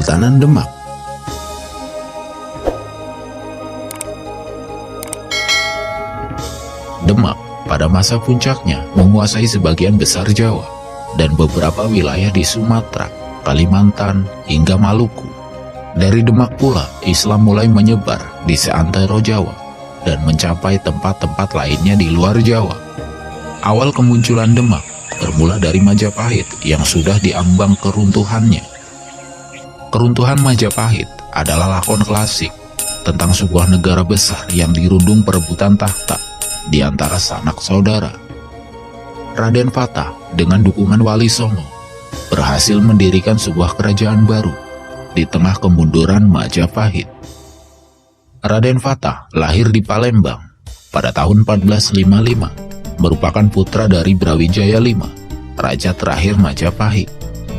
Kesultanan Demak. Demak pada masa puncaknya menguasai sebagian besar Jawa dan beberapa wilayah di Sumatera, Kalimantan, hingga Maluku. Dari Demak pula Islam mulai menyebar di seantero Jawa dan mencapai tempat-tempat lainnya di luar Jawa. Awal kemunculan Demak bermula dari Majapahit yang sudah diambang keruntuhannya. Keruntuhan Majapahit adalah lakon klasik tentang sebuah negara besar yang dirundung perebutan takhta di antara sanak saudara. Raden Fatah dengan dukungan Wali Songo berhasil mendirikan sebuah kerajaan baru di tengah kemunduran Majapahit. Raden Fatah lahir di Palembang pada tahun 1455, merupakan putra dari Brawijaya V, raja terakhir Majapahit,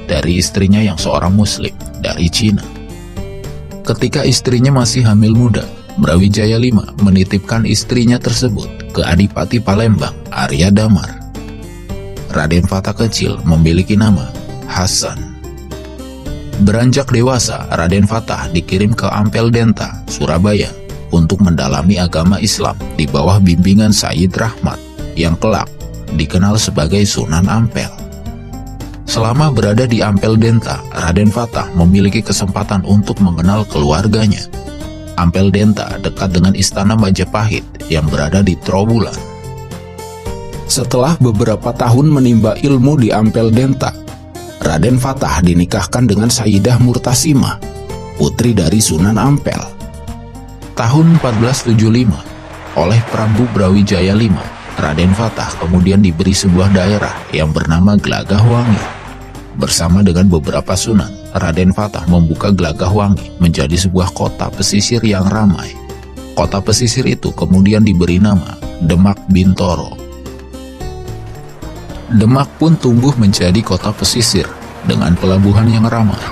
dari istrinya yang seorang muslim dari Cina. Ketika istrinya masih hamil muda, Brawijaya V menitipkan istrinya tersebut ke Adipati Palembang, Arya Damar. Raden Fatah kecil memiliki nama Hasan. Beranjak dewasa, Raden Fatah dikirim ke Ampel Denta, Surabaya, untuk mendalami agama Islam di bawah bimbingan Sayyid Rahmat, yang kelak dikenal sebagai Sunan Ampel. Selama berada di Ampel Denta, Raden Fatah memiliki kesempatan untuk mengenal keluarganya. Ampel Denta dekat dengan Istana Majapahit yang berada di Trowulan. Setelah beberapa tahun menimba ilmu di Ampel Denta, Raden Fatah dinikahkan dengan Sayyidah Murtasimah, putri dari Sunan Ampel. Tahun 1475, oleh Prabu Brawijaya V, Raden Fatah kemudian diberi sebuah daerah yang bernama Gelagahwangi. Bersama dengan beberapa sunan, Raden Fatah membuka Gelagahwangi menjadi sebuah kota pesisir yang ramai. Kota pesisir itu kemudian diberi nama Demak Bintoro. Demak pun tumbuh menjadi kota pesisir dengan pelabuhan yang ramai.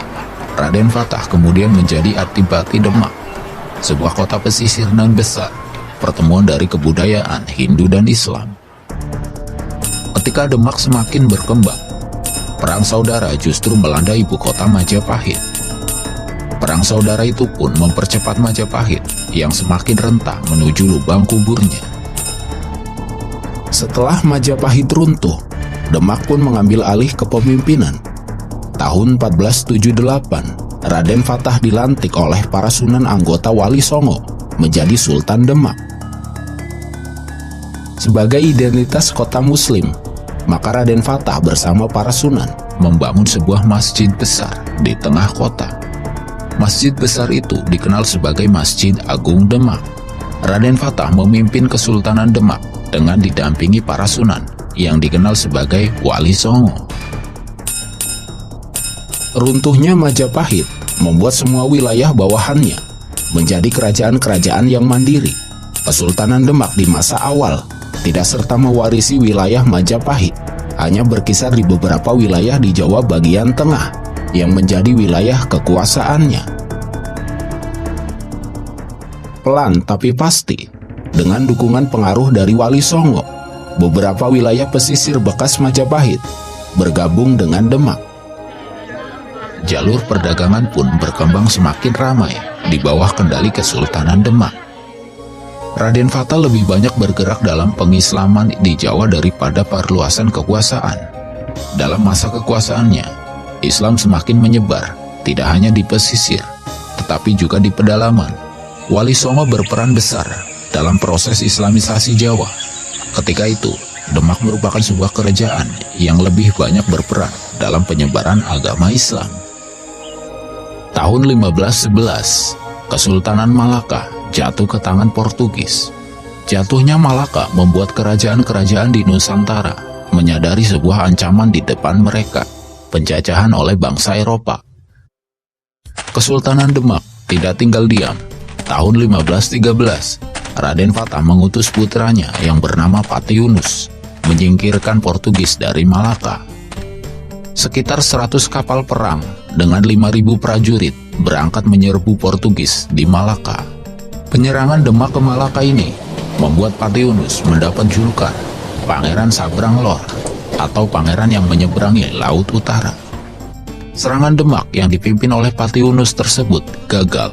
Raden Fatah kemudian menjadi Adipati Demak, sebuah kota pesisir nan besar, pertemuan dari kebudayaan Hindu dan Islam. Ketika Demak semakin berkembang, perang saudara justru melanda ibu kota Majapahit. Perang saudara itu pun mempercepat Majapahit yang semakin rentah menuju lubang kuburnya. Setelah Majapahit runtuh, Demak pun mengambil alih kepemimpinan. Tahun 1478, Raden Fatah dilantik oleh para sunan anggota Wali Songo menjadi Sultan Demak. Sebagai identitas kota muslim, maka Raden Fatah bersama para sunan membangun sebuah masjid besar di tengah kota. Masjid besar itu dikenal sebagai Masjid Agung Demak. Raden Fatah memimpin Kesultanan Demak dengan didampingi para sunan yang dikenal sebagai Wali Songo. Runtuhnya Majapahit membuat semua wilayah bawahannya menjadi kerajaan-kerajaan yang mandiri. Kesultanan Demak di masa awal tidak serta mewarisi wilayah Majapahit, hanya berkisar di beberapa wilayah di Jawa bagian tengah yang menjadi wilayah kekuasaannya. Pelan tapi pasti, dengan dukungan pengaruh dari Wali Songo, beberapa wilayah pesisir bekas Majapahit bergabung dengan Demak. Jalur perdagangan pun berkembang semakin ramai di bawah kendali Kesultanan Demak. Raden Fatah lebih banyak bergerak dalam pengislaman di Jawa daripada perluasan kekuasaan. Dalam masa kekuasaannya, Islam semakin menyebar, tidak hanya di pesisir, tetapi juga di pedalaman. Wali Songo berperan besar dalam proses Islamisasi Jawa. Ketika itu, Demak merupakan sebuah kerajaan yang lebih banyak berperan dalam penyebaran agama Islam. Tahun 1511, Kesultanan Malaka jatuh ke tangan Portugis. Jatuhnya Malaka membuat kerajaan-kerajaan di Nusantara menyadari sebuah ancaman di depan mereka, penjajahan oleh bangsa Eropa. Kesultanan Demak tidak tinggal diam. Tahun 1513, Raden Fatah mengutus putranya yang bernama Pati Yunus menyingkirkan Portugis dari Malaka. Sekitar 100 kapal perang dengan 5.000 prajurit berangkat menyerbu Portugis di Malaka. Penyerangan Demak ke Malaka ini membuat Pati Yunus mendapat julukan Pangeran Sabrang Lor atau pangeran yang menyeberangi Laut Utara. Serangan Demak yang dipimpin oleh Patiunus tersebut gagal.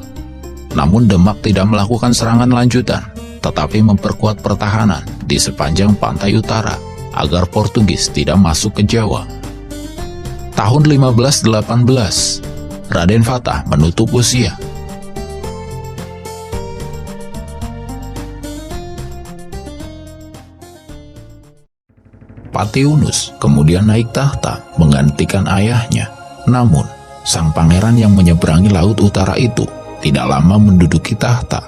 Namun Demak tidak melakukan serangan lanjutan, tetapi memperkuat pertahanan di sepanjang pantai utara agar Portugis tidak masuk ke Jawa. Tahun 1518, Raden Fatah menutup usia. Patiunus kemudian naik tahta menggantikan ayahnya. Namun, sang pangeran yang menyeberangi laut utara itu tidak lama menduduki tahta.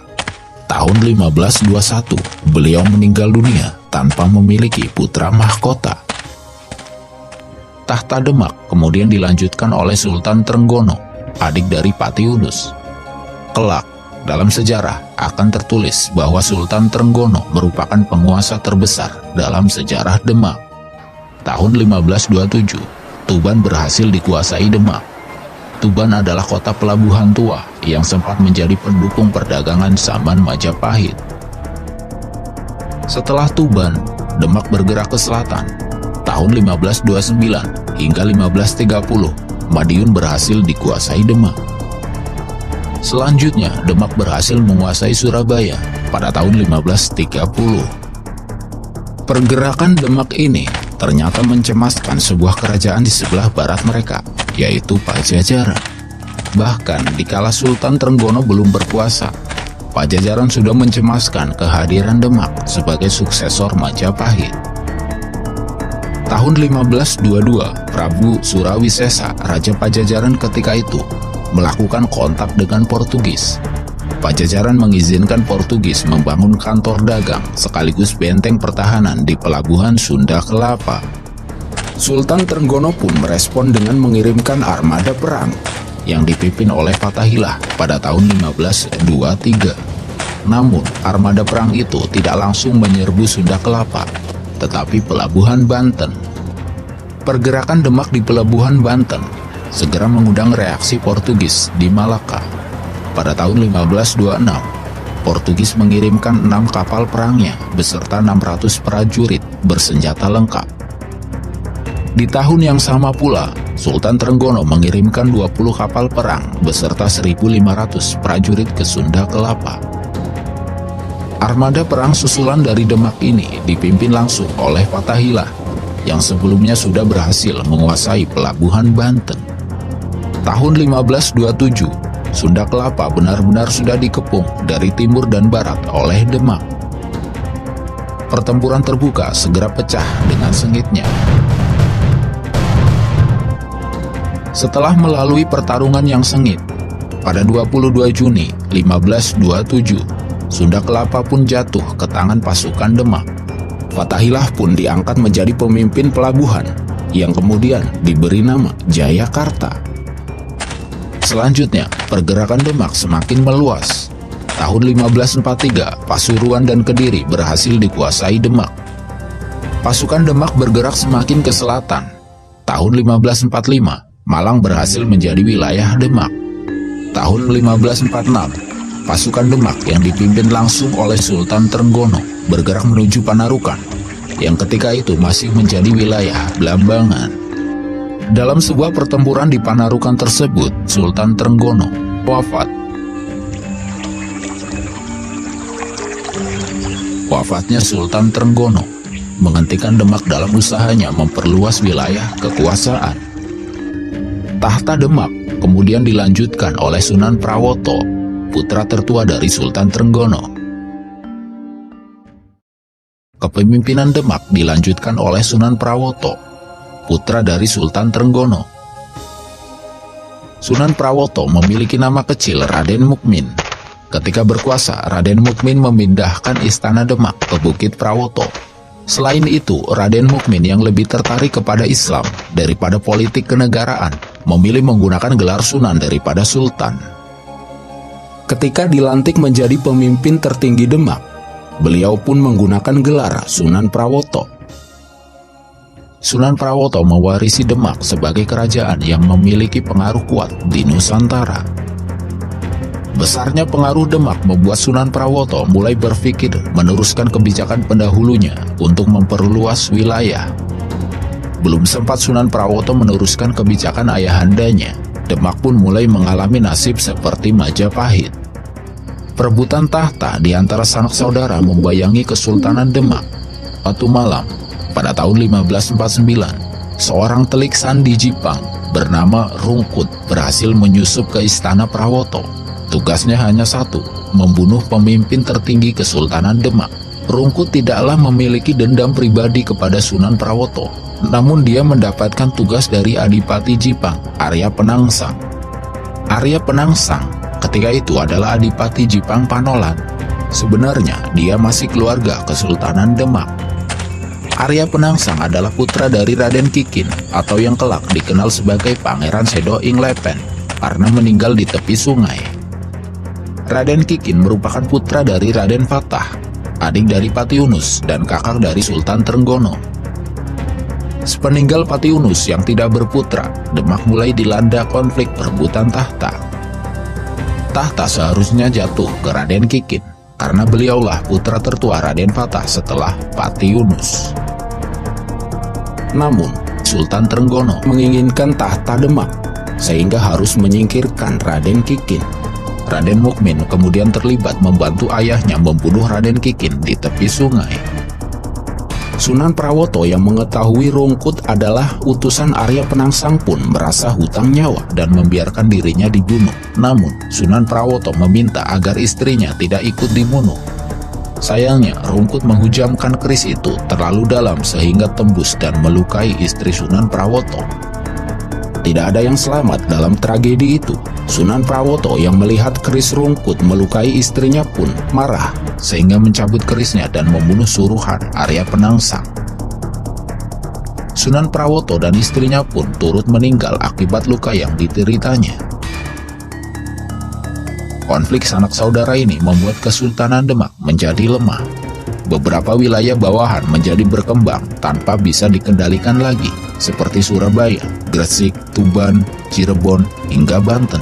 Tahun 1521, beliau meninggal dunia tanpa memiliki putra mahkota. Tahta Demak kemudian dilanjutkan oleh Sultan Trenggono, adik dari Patiunus. Kelak, dalam sejarah akan tertulis bahwa Sultan Trenggono merupakan penguasa terbesar dalam sejarah Demak. Tahun 1527, Tuban berhasil dikuasai Demak. Tuban adalah kota pelabuhan tua yang sempat menjadi pendukung perdagangan zaman Majapahit. Setelah Tuban, Demak bergerak ke selatan. Tahun 1529 hingga 1530, Madiun berhasil dikuasai Demak. Selanjutnya, Demak berhasil menguasai Surabaya pada tahun 1530. Pergerakan Demak ini ternyata mencemaskan sebuah kerajaan di sebelah barat mereka, yaitu Pajajaran. Bahkan dikala Sultan Trenggono belum berkuasa, Pajajaran sudah mencemaskan kehadiran Demak sebagai suksesor Majapahit. Tahun 1522, Prabu Surawisesa, Raja Pajajaran ketika itu, melakukan kontak dengan Portugis. Pajajaran mengizinkan Portugis membangun kantor dagang sekaligus benteng pertahanan di pelabuhan Sunda Kelapa. Sultan Trenggono pun merespon dengan mengirimkan armada perang yang dipimpin oleh Fatahillah pada tahun 1523. Namun, armada perang itu tidak langsung menyerbu Sunda Kelapa, tetapi pelabuhan Banten. Pergerakan Demak di pelabuhan Banten segera mengundang reaksi Portugis di Malaka. Pada tahun 1526, Portugis mengirimkan 6 kapal perangnya beserta 600 prajurit bersenjata lengkap. Di tahun yang sama pula, Sultan Trenggono mengirimkan 20 kapal perang beserta 1.500 prajurit ke Sunda Kelapa. Armada perang susulan dari Demak ini dipimpin langsung oleh Fatahillah yang sebelumnya sudah berhasil menguasai pelabuhan Banten. Tahun 1527, Sunda Kelapa benar-benar sudah dikepung dari timur dan barat oleh Demak. Pertempuran terbuka segera pecah dengan sengitnya. Setelah melalui pertarungan yang sengit, pada 22 Juni 1527, Sunda Kelapa pun jatuh ke tangan pasukan Demak. Fatahillah pun diangkat menjadi pemimpin pelabuhan, yang kemudian diberi nama Jayakarta. Selanjutnya, pergerakan Demak semakin meluas. Tahun 1543, Pasuruan dan Kediri berhasil dikuasai Demak. Pasukan Demak bergerak semakin ke selatan. Tahun 1545, Malang berhasil menjadi wilayah Demak. Tahun 1546, pasukan Demak yang dipimpin langsung oleh Sultan Trenggono bergerak menuju Panarukan, yang ketika itu masih menjadi wilayah Blambangan. Dalam sebuah pertempuran di Panarukan tersebut, Sultan Trenggono wafat. Wafatnya Sultan Trenggono menghentikan Demak dalam usahanya memperluas wilayah kekuasaan. Tahta Demak kemudian dilanjutkan oleh Sunan Prawoto, putra tertua dari Sultan Trenggono. Kepemimpinan Demak dilanjutkan oleh Sunan Prawoto, putra dari Sultan Trenggono. Sunan Prawoto memiliki nama kecil Raden Mukmin. Ketika berkuasa, Raden Mukmin memindahkan istana Demak ke Bukit Prawoto. Selain itu, Raden Mukmin yang lebih tertarik kepada Islam daripada politik kenegaraan, memilih menggunakan gelar Sunan daripada Sultan. Ketika dilantik menjadi pemimpin tertinggi Demak, beliau pun menggunakan gelar Sunan Prawoto. Sunan Prawoto mewarisi Demak sebagai kerajaan yang memiliki pengaruh kuat di Nusantara. Besarnya pengaruh Demak membuat Sunan Prawoto mulai berpikir meneruskan kebijakan pendahulunya untuk memperluas wilayah. Belum sempat Sunan Prawoto meneruskan kebijakan ayahandanya, Demak pun mulai mengalami nasib seperti Majapahit. Perebutan tahta di antara sanak saudara membayangi Kesultanan Demak. Suatu malam, pada tahun 1549, seorang telik sandi Jipang bernama Rungkut berhasil menyusup ke istana Prawoto. Tugasnya hanya satu, membunuh pemimpin tertinggi Kesultanan Demak. Rungkut tidaklah memiliki dendam pribadi kepada Sunan Prawoto, namun dia mendapatkan tugas dari Adipati Jipang, Arya Penangsang. Arya Penangsang ketika itu adalah Adipati Jipang Panolan. Sebenarnya dia masih keluarga Kesultanan Demak. Arya Penangsang adalah putra dari Raden Kikin atau yang kelak dikenal sebagai Pangeran Sedo Ing Lepen karena meninggal di tepi sungai. Raden Kikin merupakan putra dari Raden Fatah, adik dari Patiunus dan kakak dari Sultan Trenggono. Sepeninggal Patiunus yang tidak berputra, Demak mulai dilanda konflik perebutan tahta. Tahta seharusnya jatuh ke Raden Kikin karena beliaulah putra tertua Raden Fatah setelah Patiunus. Namun, Sultan Trenggono menginginkan tahta Demak sehingga harus menyingkirkan Raden Kikin. Raden Mukmin kemudian terlibat membantu ayahnya membunuh Raden Kikin di tepi sungai. Sunan Prawoto yang mengetahui Rungkut adalah utusan Arya Penangsang pun merasa hutang nyawa dan membiarkan dirinya dibunuh. Namun, Sunan Prawoto meminta agar istrinya tidak ikut dibunuh. Sayangnya, Rungkut menghujamkan keris itu terlalu dalam sehingga tembus dan melukai istri Sunan Prawoto. Tidak ada yang selamat dalam tragedi itu. Sunan Prawoto yang melihat keris Rungkut melukai istrinya pun marah, sehingga mencabut kerisnya dan membunuh suruhan Arya Penangsang. Sunan Prawoto dan istrinya pun turut meninggal akibat luka yang dideritanya. Konflik sanak saudara ini membuat Kesultanan Demak menjadi lemah. Beberapa wilayah bawahan menjadi berkembang tanpa bisa dikendalikan lagi, seperti Surabaya, Gresik, Tuban, Cirebon, hingga Banten.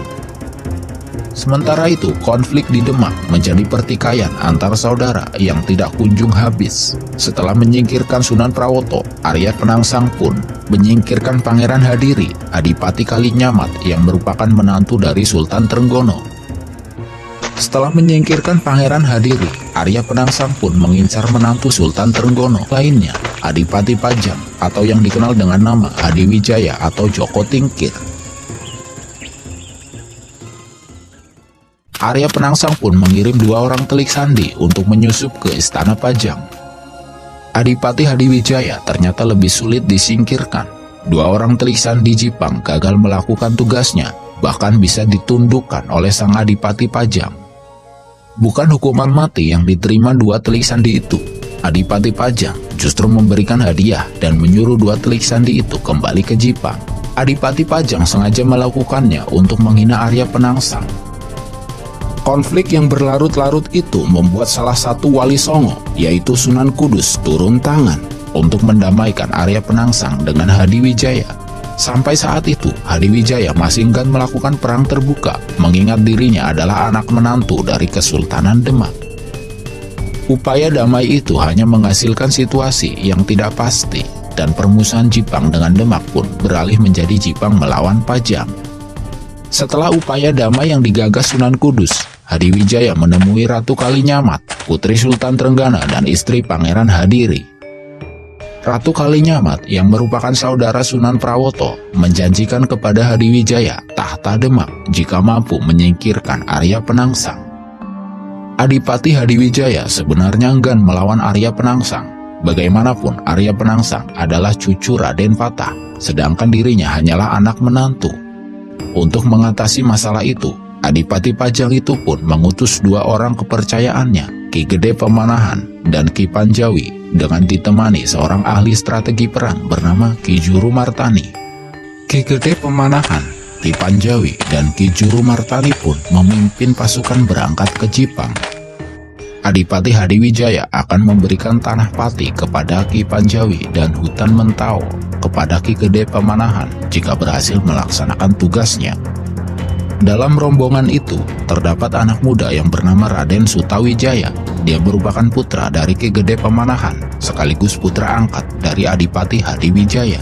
Sementara itu, konflik di Demak menjadi pertikaian antar saudara yang tidak kunjung habis. Setelah menyingkirkan Sunan Prawoto, Arya Penangsang pun menyingkirkan Pangeran Hadiri, Adipati Kalinyamat yang merupakan menantu dari Sultan Trenggono. Setelah menyingkirkan Pangeran Hadiri, Arya Penangsang pun mengincar menantu Sultan Trenggono lainnya, Adipati Pajang atau yang dikenal dengan nama Hadiwijaya atau Joko Tingkir. Arya Penangsang pun mengirim 2 orang telik sandi untuk menyusup ke istana Pajang. Adipati Hadiwijaya ternyata lebih sulit disingkirkan. 2 orang telik sandi Jipang gagal melakukan tugasnya, bahkan bisa ditundukkan oleh sang Adipati Pajang. Bukan hukuman mati yang diterima 2 telik sandi itu. Adipati Pajang justru memberikan hadiah dan menyuruh 2 telik sandi itu kembali ke Jipang. Adipati Pajang sengaja melakukannya untuk menghina Arya Penangsang. Konflik yang berlarut-larut itu membuat salah satu wali Songo, yaitu Sunan Kudus, turun tangan untuk mendamaikan Arya Penangsang dengan Hadiwijaya. Sampai saat itu, Hadiwijaya masih enggan melakukan perang terbuka, mengingat dirinya adalah anak menantu dari Kesultanan Demak. Upaya damai itu hanya menghasilkan situasi yang tidak pasti, dan permusuhan Jipang dengan Demak pun beralih menjadi Jipang melawan Pajang. Setelah upaya damai yang digagas Sunan Kudus, Hadiwijaya menemui Ratu Kalinyamat, putri Sultan Trenggana dan istri Pangeran Hadiri. Ratu Kalinyamat yang merupakan saudara Sunan Prawoto menjanjikan kepada Hadiwijaya tahta Demak jika mampu menyingkirkan Arya Penangsang. Adipati Hadiwijaya sebenarnya enggan melawan Arya Penangsang. Bagaimanapun Arya Penangsang adalah cucu Raden Fatah, sedangkan dirinya hanyalah anak menantu. Untuk mengatasi masalah itu, Adipati Pajang itu pun mengutus 2 orang kepercayaannya, Ki Gede Pemanahan dan Ki Panjawi, dengan ditemani seorang ahli strategi perang bernama Ki Juru Martani. Ki Gede Pemanahan, Ki Panjawi, dan Ki Juru Martani pun memimpin pasukan berangkat ke Jipang. Adipati Hadiwijaya akan memberikan tanah Pati kepada Ki Panjawi dan hutan Mentao kepada Ki Gede Pemanahan jika berhasil melaksanakan tugasnya. Dalam rombongan itu, terdapat anak muda yang bernama Raden Sutawijaya. Dia merupakan putra dari Ki Gede Pemanahan, sekaligus putra angkat dari Adipati Hadiwijaya.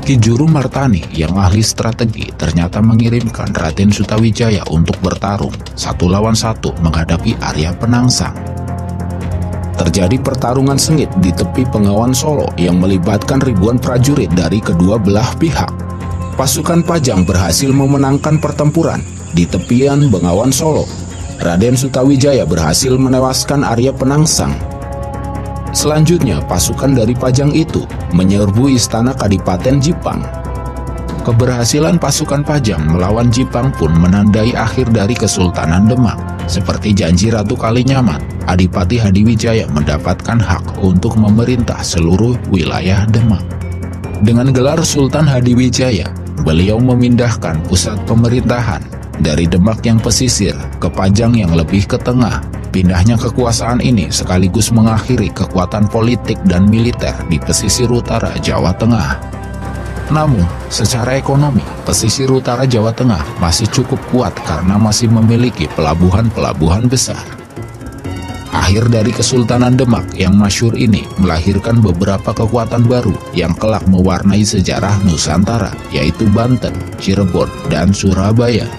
Ki Juru Martani yang ahli strategi ternyata mengirimkan Raden Sutawijaya untuk bertarung 1 lawan 1 menghadapi Arya Penangsang. Terjadi pertarungan sengit di tepi Bengawan Solo yang melibatkan ribuan prajurit dari kedua belah pihak. Pasukan Pajang berhasil memenangkan pertempuran di tepian Bengawan Solo. Raden Sutawijaya berhasil menewaskan Arya Penangsang. Selanjutnya, pasukan dari Pajang itu menyerbu istana Kadipaten Jipang. Keberhasilan pasukan Pajang melawan Jipang pun menandai akhir dari Kesultanan Demak. Seperti janji Ratu Kalinyamat, Adipati Hadiwijaya mendapatkan hak untuk memerintah seluruh wilayah Demak. Dengan gelar Sultan Hadiwijaya, beliau memindahkan pusat pemerintahan dari Demak yang pesisir ke Pajang yang lebih ke tengah. Pindahnya kekuasaan ini sekaligus mengakhiri kekuatan politik dan militer di pesisir utara Jawa Tengah. Namun, secara ekonomi, pesisir utara Jawa Tengah masih cukup kuat karena masih memiliki pelabuhan-pelabuhan besar. Akhir dari Kesultanan Demak yang masyhur ini melahirkan beberapa kekuatan baru yang kelak mewarnai sejarah Nusantara, yaitu Banten, Cirebon, dan Surabaya.